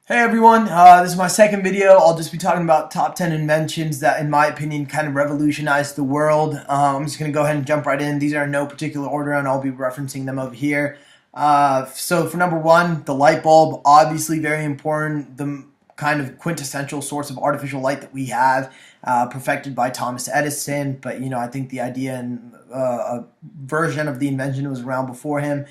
Hey everyone, this is my second video. I'll just be talking about top 10 inventions that in my opinion kind of revolutionized the world. I'm just going to go ahead and jump right in. These are in no particular order and I'll be referencing them over here. So for number one, the light bulb, obviously very important. The kind of quintessential source of artificial light that we have, perfected by Thomas Edison. But I think the idea and a version of the invention was around before him.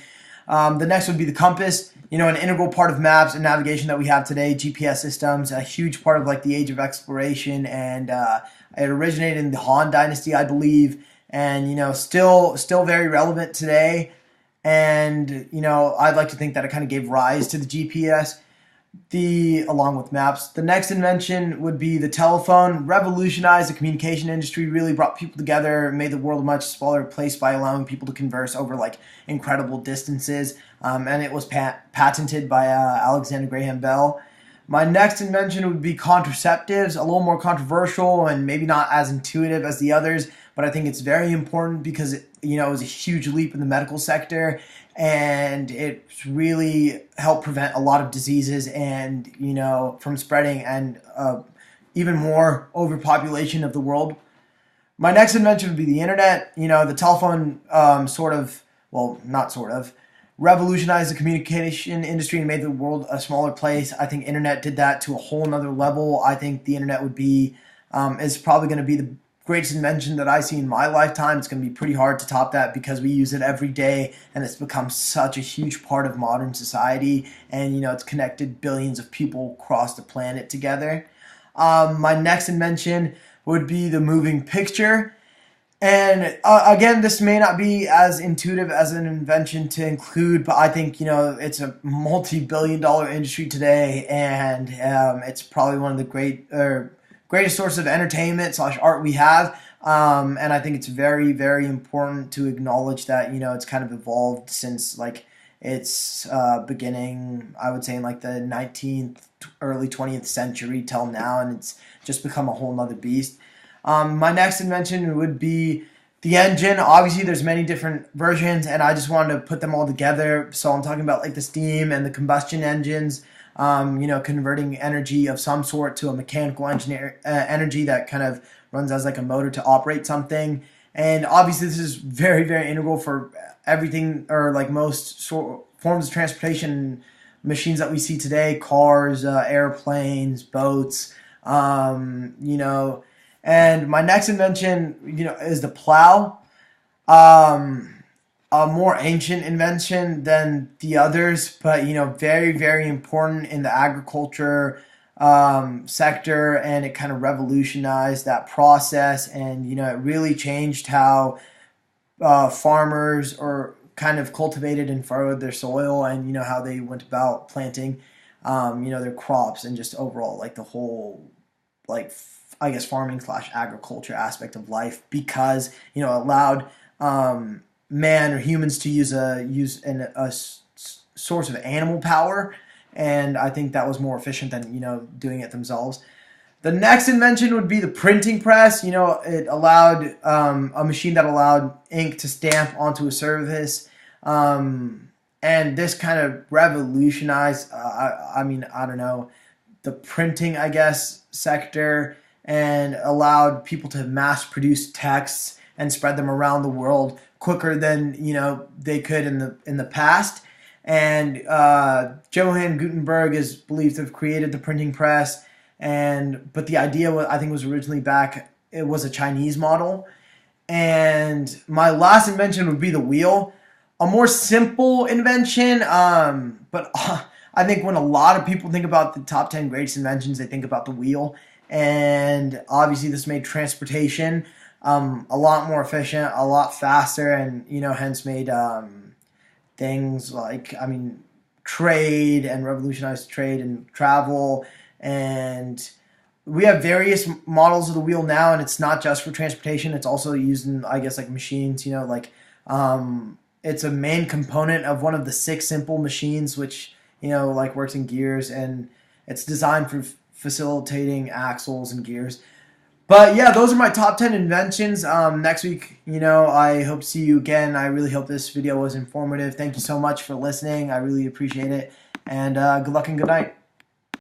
The next would be the compass, an integral part of maps and navigation that we have today, GPS systems, a huge part of like the age of exploration, and it originated in the Han Dynasty, I believe, and still very relevant today. And I'd like to think that it kind of gave rise to the GPS, along with maps. The next invention would be the telephone. Revolutionized the communication industry, really brought people together, made the world a much smaller place by allowing people to converse over like incredible distances. And it was patented by Alexander Graham Bell. My next invention would be contraceptives, a little more controversial and maybe not as intuitive as the others, but I think it's very important because it was a huge leap in the medical sector, and it really helped prevent a lot of diseases and from spreading, and even more overpopulation of the world. My next invention would be the internet. The telephone revolutionized the communication industry and made the world a smaller place. I think internet did that to a whole nother level. I think the internet is probably going to be the greatest invention that I see in my lifetime. It's going to be pretty hard to top that because we use it every day, and it's become such a huge part of modern society. And it's connected billions of people across the planet together. My next invention would be the moving picture. And again, this may not be as intuitive as an invention to include, but I think it's a multi-billion-dollar industry today, and it's probably one of the greatest source of entertainment / art we have. And I think it's very, very important to acknowledge that it's kind of evolved since like its beginning, I would say in like the 19th, early 20th century till now, and it's just become a whole nother beast. My next invention would be the engine. Obviously, there's many different versions, and I just wanted to put them all together. So I'm talking about like the steam and the combustion engines, converting energy of some sort to a mechanical energy that kind of runs as like a motor to operate something. And obviously, this is very, very integral for everything, or like most forms of transportation machines that we see today: cars, airplanes, boats, And my next invention, is the plow. A more ancient invention than the others, but very, very important in the agriculture sector, and it kind of revolutionized that process, and it really changed how farmers or kind of cultivated and furrowed their soil, and how they went about planting their crops, and just overall like the whole like I guess farming / agriculture aspect of life, because it allowed man or humans to use a source of animal power, and I think that was more efficient than doing it themselves. The next invention would be the printing press. It allowed a machine that allowed ink to stamp onto a surface, and this kind of revolutionized I don't know, the printing, I guess, sector, and allowed people to mass produce texts and spread them around the world quicker than they could in the past. And Johann Gutenberg is believed to have created the printing press, but the idea I think was originally it was a Chinese model. And my last invention would be the wheel, a more simple invention, but I think when a lot of people think about the top 10 greatest inventions, they think about the wheel. And obviously this made transportation a lot more efficient, a lot faster, and hence made things like trade, and revolutionized trade and travel. And we have various models of the wheel now, and it's not just for transportation, it's also used in, I guess, like machines. It's a main component of one of the 6 simple machines, which like works in gears, and it's designed for facilitating axles and gears. But yeah, those are my top 10 inventions. Next week, I hope to see you again. I really hope this video was informative. Thank you so much for listening. I really appreciate it. And good luck and good night.